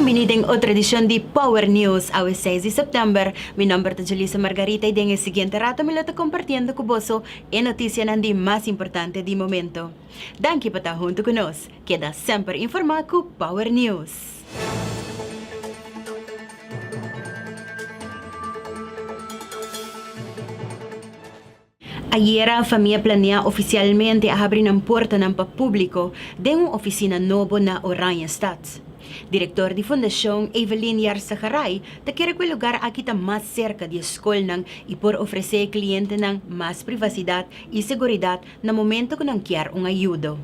Bienvenido en otra edición de Power News a 6 de septiembre. Mi nombre es Julissa Margarita y en el siguiente rato me lo estoy compartiendo con vos en noticias más importante de momento. Danke por estar junto con nosotros. Queda siempre informado con Power News. Ayer a família planea oficialmente a abrir uma porta para público de uma oficina nova na Oranjestad. Diretor de Fundação Evelyn Yarsaharay te quer que o lugar aqui está mais cerca de escola e por oferecer cliente mais privacidade e segurança no momento que não quer ajuda.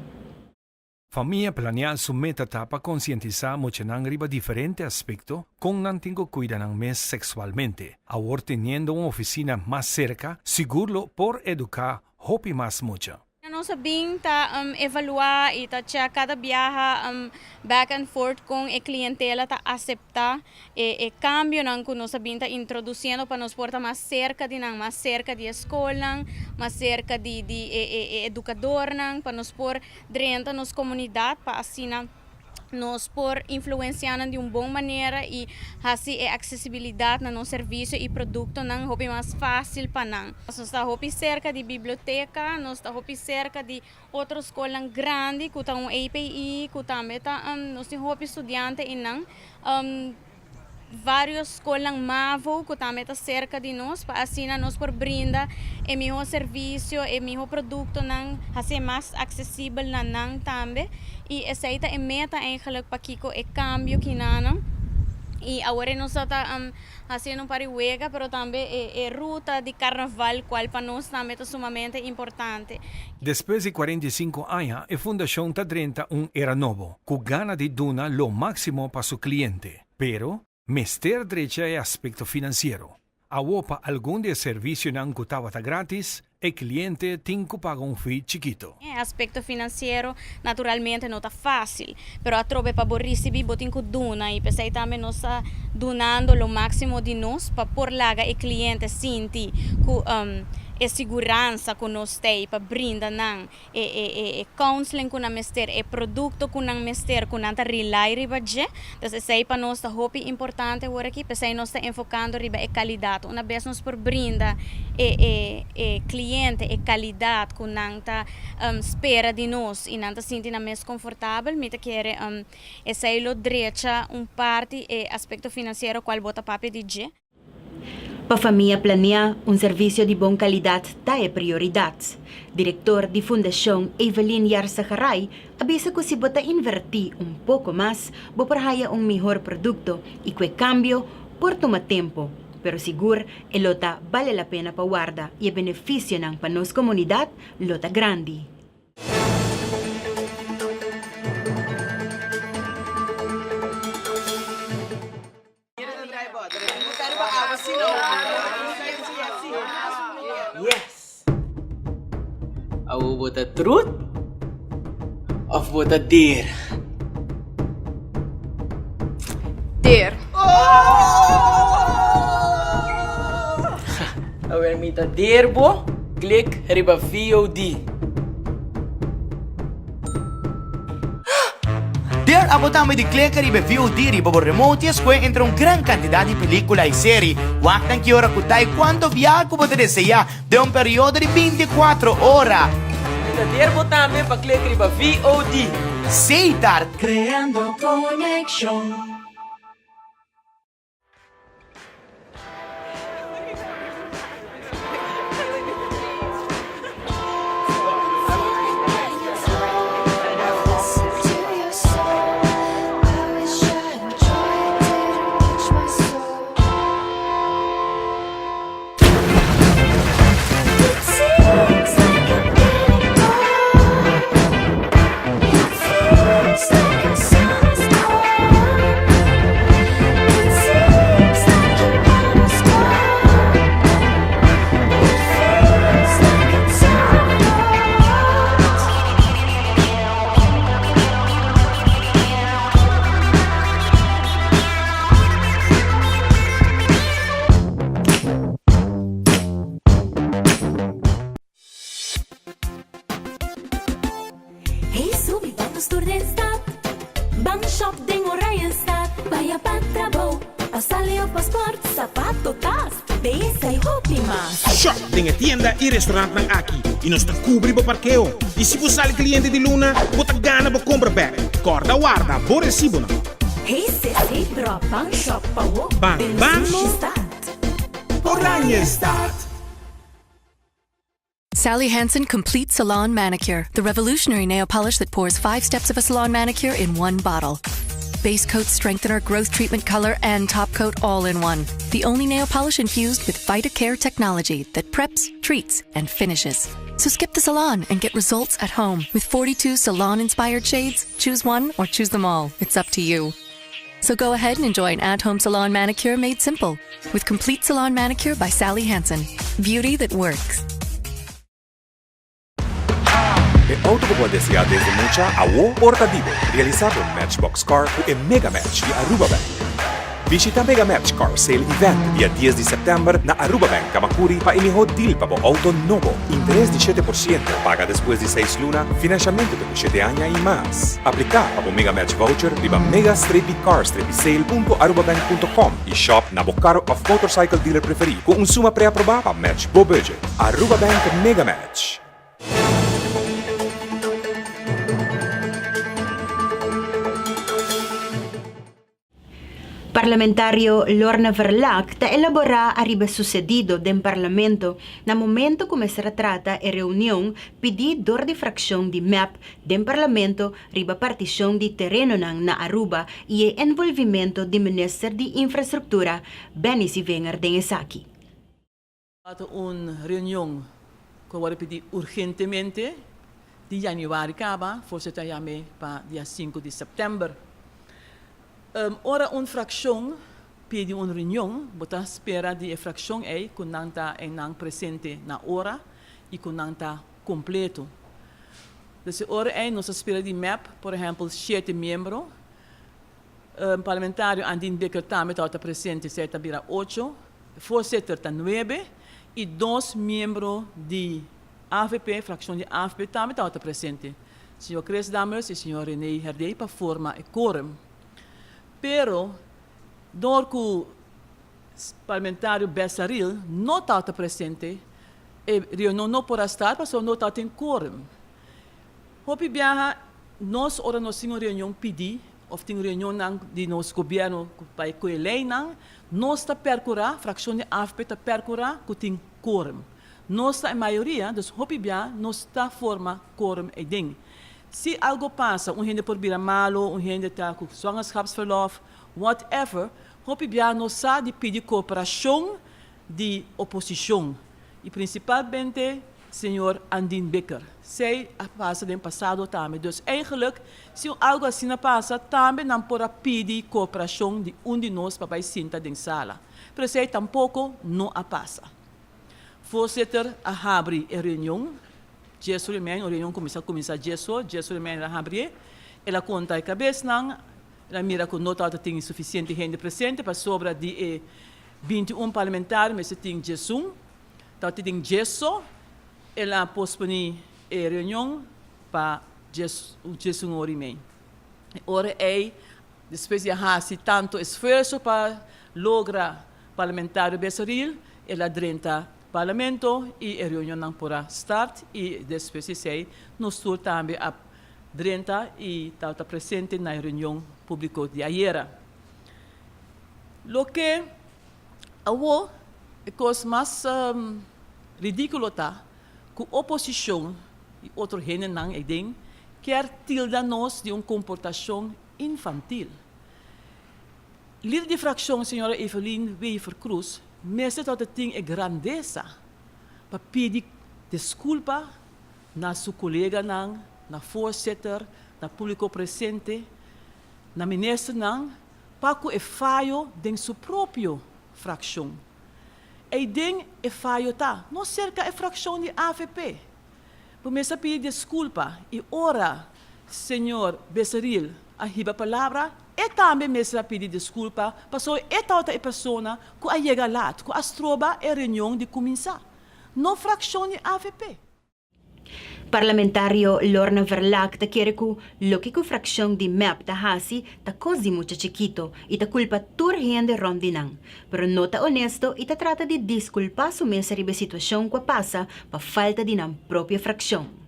Familia planea su meta para concientizar mucho riba diferente aspecto con nantingo cuida ng mes sexualmente. Ahora teniendo una oficina más cerca, seguro por educar hopi más mucho. Nós sabemos evaluar e checar cada viaje back and forth com a clientela tá aceitar e cambio não que nós sabemos introduzindo para nos portar mais cerca de escola, mais cerca de educador não para nos pôr dentro da nossa comunidade para assim nos por influenciando de uma boa maneira e assim a acessibilidade no nosso serviço e produto não é mais fácil para nós. Nós estamos cerca de biblioteca, nós estamos cerca de outras escolas grandes, que tem API, que também nós temos estudantes e não várias escolas MAVO que também está cerca de nós, para assim nós por brindar o melhor serviço, o melhor produto, não assim mais acessível não também. E essa é a meta eigenlijk para que o cambio que não. E agora nós estamos fazendo para o Wega, mas também a ruta de carnaval, qual para nós também é sumamente importante. Después de 45 años, la fundación está drenta era novo, con gana de donar lo máximo para su cliente. Pero, mester derecha é aspecto financeiro. Awopa algum de serviço não custava gratis, o cliente tem que pagar fee chiquito. Aspecto financeiro, naturalmente, não está fácil, mas a trobe para receber, botem que dona e pensei também nós está donando o máximo de nós para por lá o cliente sentir que e segurança que nós temos para brindar counseling com a mester, e produto com a mester, com a reliabilidade. Então, isso é para nós muito importante agora aqui, porque nós estamos enfocando a qualidade. Uma vez nós por brindar cliente e qualidade com a espera de nós e não se sente mais confortável, me quer essa é a direita, parte aspecto financeiro qual bota papel de G. Para a família planear serviço de boa qualidade é prioridade. Diretor de Fundação Evelyn Yarsaharay avisa que se bota invertir pouco mais, vou para melhor produto e que o cambio por tomar tempo. Pero seguro, el lota vale a pena para guardar e o benefício para nossa comunidade lota grande. Yes. Are we the truth? Of what a dare? Dare. Awel me the dare bo? Click riba VOD. Dare abotamos de clicar e VOD riba por remote e square entre gran cantidad de películas e séries. Waktan que hora kutai quanto viaje você deseja de período de 24 horas. The dare bo também para click riba VOD. Seitar Creando conexión. Like a sun's gone. Saia para trabalho, passale o passaporte, sapato, tas, daí sai roupa mais. Shop tem a tienda e restaurante ng Aki. E nós te cubri bo parqueo. E se você é cliente de Luna, bota gana bo compra back. Corda guarda, bo recibo na. Hey, sissy, drop ang shop pa wo. Bang, bang, mo. Oranje staat. Sally Hansen Complete Salon Manicure, the revolutionary nail polish that pours 5 steps of a salon manicure in one bottle. Base coat, strengthener, growth treatment, color, and top coat all in one. The only nail polish infused with VitaCare technology that preps, treats, and finishes. So skip the salon and get results at home. With 42 salon-inspired shades, choose one or choose them all. It's up to you. So go ahead and enjoy an at-home salon manicure made simple with Complete Salon Manicure by Sally Hansen. Beauty that works. E auto può desear desde mucha a wo portativo, realizado en Matchbox Car e Mega Match de Aruba Bank. Visita Mega Match Car Sale Event dia 10 de setembro na Aruba Bank, Kamakuri, para emitir deal para o auto novo. Interés de 7%, paga después de 6 lunas, financiamiento de 7 años y más. Aplicar para o Mega Match Voucher viva mega-car-sale.arubabank.com e shop na Bocaro of Motorcycle Dealer preferido com suma pré-aprovada para match bo budget. Aruba Bank Mega Match. Parlamentario Lorna Verlac ta elabora arriba sucedido del Parlamento na momento começar a trata e reunião pedi dor de fracção de MEP del Parlamento riba partição de terreno na Aruba e envolvimento de Minister de Infraestrutura Benny Sivenger Dengesaki. Una reunião que vai pedir urgentemente de januari acaba, voorzitter, jame para dia 5 de setembro. Ora uma fração pede uma reunião, bota espera de fração é que não está presente na hora e que não está completo. Dessa hora é nós espera de MEP, por exemplo, 7 membros, parlamentário Andin Becker também está presente, certa bira 8, voorzitter está 9 e 2 membros de AVP, fração de AVP também está presente. Senhor Chris Dammers e senhor René Herdey para formar o quórum. Pero, door que o parlamentário Bessaril não está presente, a reunião não pode estar, porque não está em quórum. Hopi biaha, nós ora nós temos reunião pedir, ou tem reunião de nosso governo para a lei, nós está percurar, fração de AFP está percurar, que tem quórum. Nós está a maioria, então hopi biaha, nós está forma quórum e ding. Se algo passa, gente por vir malo, gente está com zwangerschapsverlof, whatever, hoop ik no sa de pedir cooperação de oposição. E principalmente, senhor Andin Becker. Zij passa do passado também. Dus eigenlijk, se algo assim passa, também não pode pedir cooperação de de nós para ir sentar dentro da sala. Mas zij tampouco não passa. Voorzitter, a abre a reunião. Gesso remén, a reunião começa gesso remén a abrir, ela conta a cabeça, ela mira que não tem suficiente gente presente para sobra de 21 parlamentares, mas tem gesso, tem gesso, ela pospone a reunião para gesso no remén. Ora é, depois de fazer tanto esforço para lograr parlamentário Bessaril, ela drenta Parlamento e a reunião não poderá start e depois de sei nós também a drenta e está presente na reunião pública de ayer. Lo que awo é coisa mais ridículo tá que a oposição e outro gente não é ding quer tilda nós de comportação infantil. Líder de fração, senhora Evelyn Wever Cruz, mesmo dat tem a grandeza para pedir desculpa na sua colega, na voorzitter, na público presente, na ministra, para que o falho de sua própria fração. E den é falho tá, não cerca a fração de AVP. Por mesmo pedir desculpa e ora, senhor Bessaril, a riba palavra, e também mesmo pedir desculpa, porque é outra pessoa que a chega lá, que a troba a reunião de começar. Não fração de AVP. Parlamentario Lorna Verlac ta quiere que lo que fracción de MEP ta hasi ta cosi mucho chiquito y ta culpa tur gente rondinang. Pero no ta honesto y ta trata de disculpar su mesa ribe situación que pasa pa falta de nan propia fracción.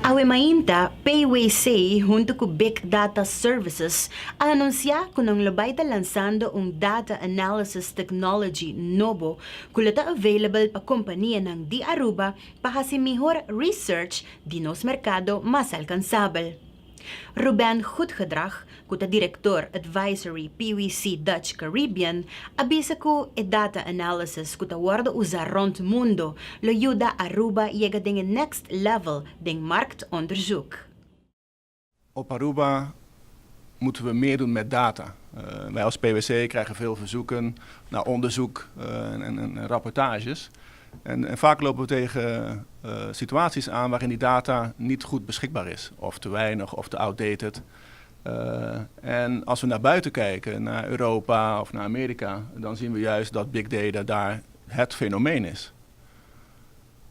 Awe mainta, PayWaySay junto com Big Data Services anuncia que não vai estar lançando Data Analysis Technology novo que está available para companhia ng di Aruba para fazer melhor research de nos mercado mais alcançável. Ruben Goedgedrag, que é diretor advisory PwC Dutch Caribbean, avisa que data analysis que está usar rond mundo lo ayuda a Aruba llega den next level den marktonderzoek. Op Aruba moeten we meer doen met data. Wij als PwC krijgen veel verzoeken naar onderzoek en rapportages. En vaak lopen we tegen situaties aan waarin die data niet goed beschikbaar is. Of te weinig of te outdated. En als we naar buiten kijken, naar Europa of naar Amerika, dan zien we juist dat big data daar het fenomeen is.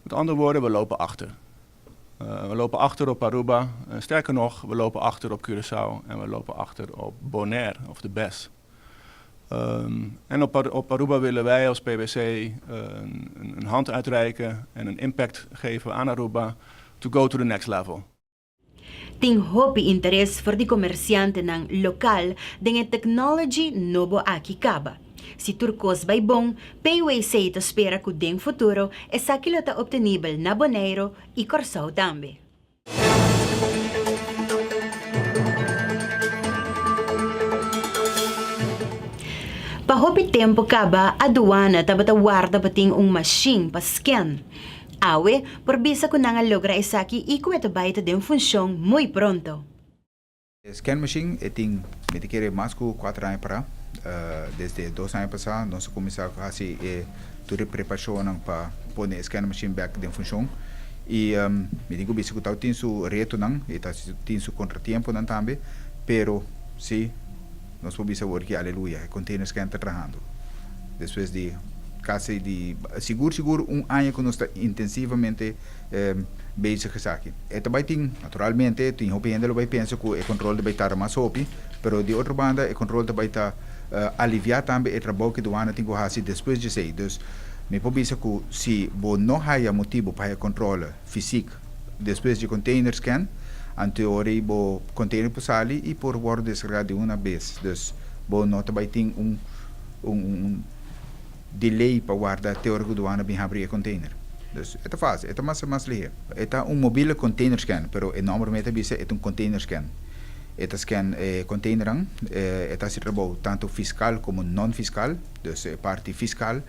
Met andere woorden, we lopen achter. We lopen achter op Aruba. Sterker nog, we lopen achter op Curaçao en we lopen achter op Bonaire of de BES. En op Aruba willen wij als PwC een hand uitreiken en een impact geven aan Aruba to go to the next level. Ting hopi interesse voor de comerciante ng lokal dengan technology nobo aqui kaba. Si turcos bay bom, PwC ta espera que ding futuro esa kilota obtenible na Bonaire e Curaçao tambe. Pahopi tempo kaba aduana tabata guarda bating machine pa scan. Awe, por bisa ko nga logra isaki iko ito baita din funsyong muy pronto. Scan machine eting medikere masco 4 anos para desde 2 anos passado nós começamos a fazer toda a preparação para pôr scan machine back din função e me digo bisa ko tau tin su reto nang eta tin su contratiempo nan tambe pero sí nós podemos ver que aleluia container scan está trabalhando depois de quase de seguro ano que nós está intensivamente bezig aqui. É também tem naturalmente tem hopi ainda vai pensar que o controle vai estar mais hopi, pero de outra banda o controle também está aliviar também o trabalho que do ano tem que fazer depois de sair. Dus me pode pensar que se bo não há motivo para o controle físico depois de container scan, em teoria bo container por sair e por word descarregado de uma vez. Dus bo não também tem delay para guardar teórico do ano bem abrir container. Dus é fácil, é mais ligeiro. É mobile container scan, pero normalmente é container scan. É scan container é se trabalha tanto fiscal como não fiscal. Dus parte fiscal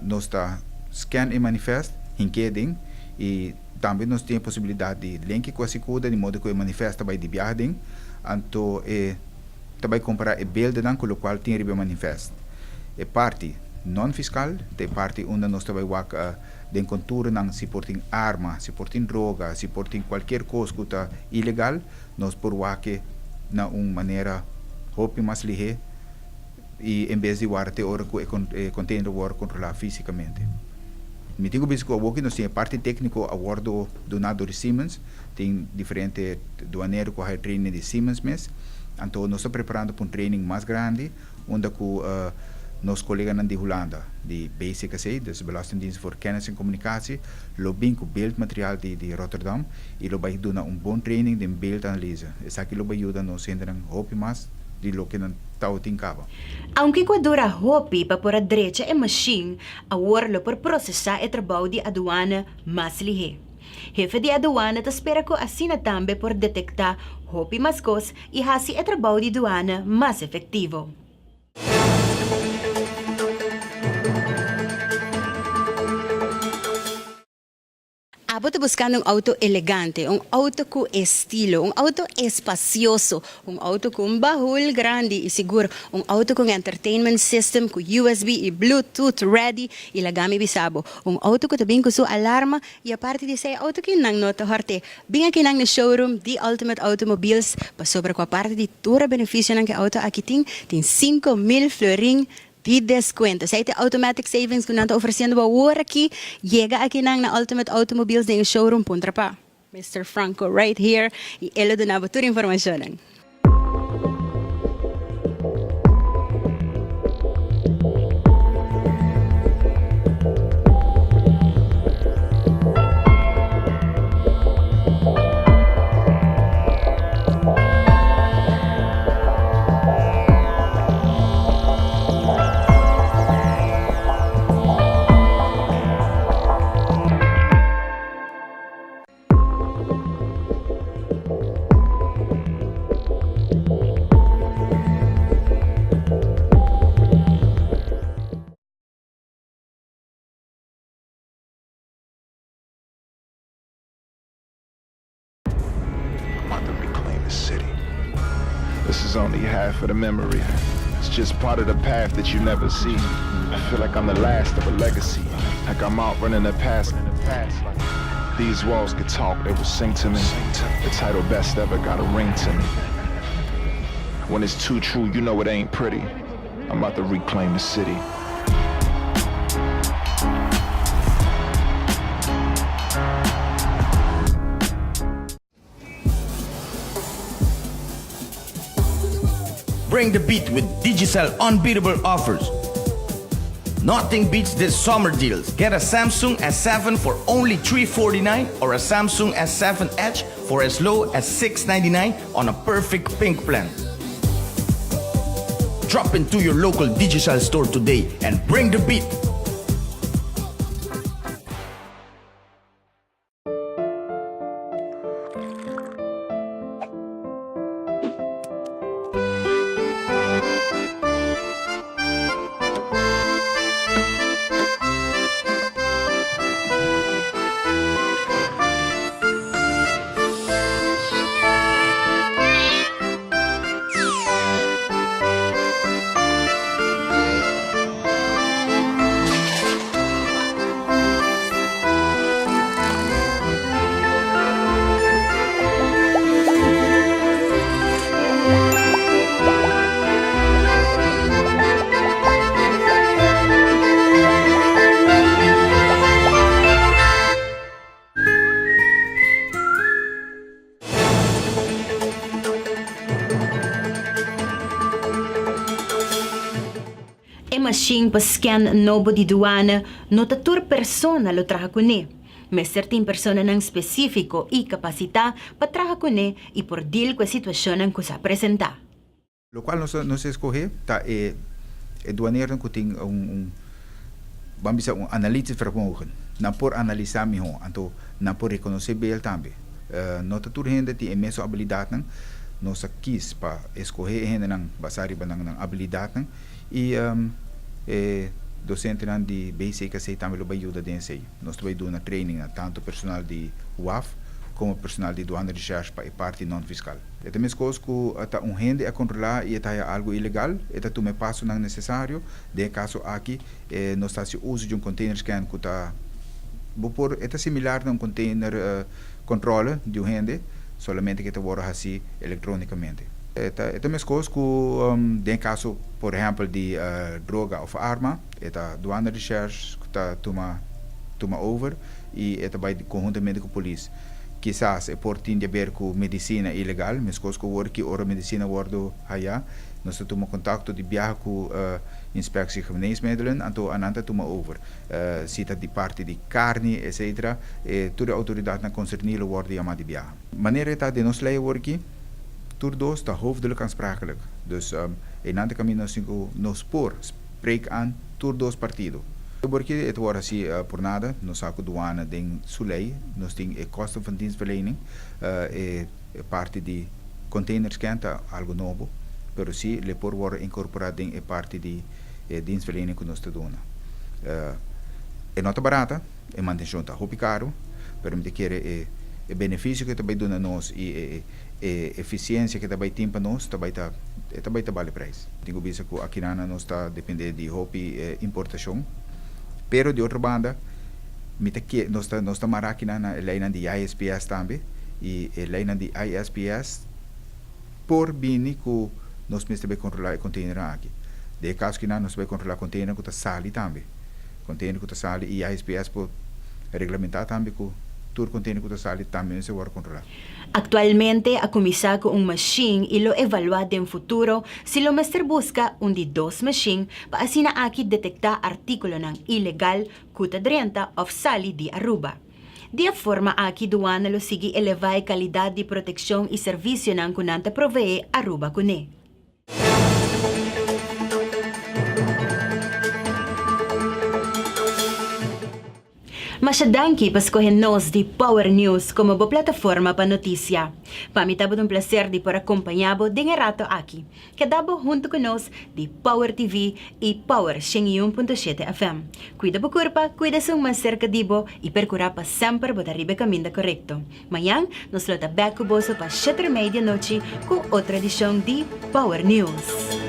nós está scan e manifest em que ding e também nós temos possibilidade de link com a segura de modo que o manifesta vai de viagem, então também comprar o beeld dan com o qual tem o manifest. É parte non fiscal, de parte onde nós também den conturen ng se porting arma, se porting droga, se porting qualquer coisa que está ilegal, nós por wake na maneira hopi mais lihe e em vez de guardar teórico e container war controlar fisicamente. Me digo bisco a nós tem parte técnico a bordo do nado de Siemens, tem diferente doaneiro com a training de Siemens mes, então nós estamos preparando para training mais grande, onde com nos colegas de Holanda, de BCKC, dus Belastingdienst voor Kennis en Communicatie, lopen com beeldmateriaal de Rotterdam e lo vai doen bom training de beeldanalyse. Essa aqui lo vai ajudar nos ainda hopi mais de lo que não tao tincava. Aunque Equador hopi para por a direita e machine, agora por processar e trabalho de aduana mais lihe. Jefe de aduana te espera que assina também por detectar hopi mais cos e hasi e trabalho de aduana mais efetivo. Abo te buscando auto elegante, auto com estilo, auto espacioso, auto com baúl grande e seguro, auto com entertainment system, com USB e Bluetooth ready e lagami bisabo, auto que também com sua alarma e a parte de ser auto que nang nota horte, bem aqui nang no showroom The Ultimate Automobiles, para sobre com a parte de toda benefício nang que auto aqui tem 5,000 florin de descuentos. Hay automatic savings que nanta ofreciendo ahora aquí. Llega aquí na Ultimate Automobiles de showroom Puntrapa. Mr. Franco right here. Y él le donaba toda información. This is only half of the memory. It's just part of the path that you never see. I feel like I'm the last of a legacy. Like I'm out running the past. These walls could talk, they would sing to me. The title best ever got a ring to me. When it's too true, you know it ain't pretty. I'm about to reclaim the city. Bring the beat with Digicel unbeatable offers. Nothing beats this summer deals. Get a Samsung S7 for only $349 or a Samsung S7 Edge for as low as $699 on a perfect pink plan. Drop into your local Digicel store today and bring the beat. Machine para scan novo de duana, notatur persona lo traja com ele. Mas certain persona não específico e capacidade para trabalhar com ele e por deal com a situação que se apresenta. O qual nós escolhe tá é duaneiro que tem vamos dizer analítico vermogen. Não por analisar melhor, então não por reconhecer bem também. Notatur gente tem imensa habilidade não, nós quis para escolher gente não basado na habilidade e docente de BCKC também vai ajudar dentro. Nós vamos dar training tanto personal de UAF como personal de douane de recherche para a parte não fiscal. É também coisa que está gente a controlar e está algo ilegal, está também passo não necessário. De caso aqui, nós estamos uso de container scan que está é similar a container controle de gente, somente que está assim eletronicamente. É também coisa que, em caso, por exemplo, de droga ou arma, é a douane de recherche que está toma over e é vai conjuntamente com a polícia. Quizás é por ter a ver com medicina ilegal, mas coisa que work ora medicina wordo aí, nós temos contato de viagem com inspectie geneesmiddelen, então ananta toma over. Se está de parte de carne, etc., toda a autoridade na concernile wordt chamada de viagem. Maneira está de nos leiden work. Toerdoos de hoofdelijk aansprakelijk. Dus in andere caminho no spoor spreek aan toerdoos partido. Porque het wordt assim por nada, nós saco douane den sulei, nós tem kosten van dienstverlening, parte de containers kenta algo novo, pero si le por worden incorporado in parte de dienstverlening que nós te dona. É nota barata, é manutenção tá roupa caro, pero me querer é benefício que também dona nós e eficiência que também tem para nós também tá vale preço. Tenho visto que aqui na nós está depender de roupa importação, pero de outra banda, nós tá marcar aqui na lei de ISPS também e lei de ISPS por bem que nós mesmo controlar o container aqui. De caso que nós vai controlar container que está sali também. Container que está sali e a SPS pode regulamentar também que todo container que está sali também se vai controlar. Actualmente, a começar com machine e lo evaluar em futuro se lo master busca de 2 machine para assim aqui detectar artículo ng ilegal kuta drenta of sali di Aruba. De forma aqui doana lo sige elevar a qualidade de proteção e serviço ng kunanta provee Aruba kune. Masyadangki paskohen nos di Power News como bo plataforma pa notisya. Pamitabo ng placer di por acompañabo de rato aqui. Kadabo junto con nos di Power TV e Power 101.7 FM. Cuida bo curpa, cuida sung mas cerca dibo e percura pa sempre bo daribe caminda correcto. Mayang, nos lota back kuboso pa 7:30 noche con otra edición di Power News.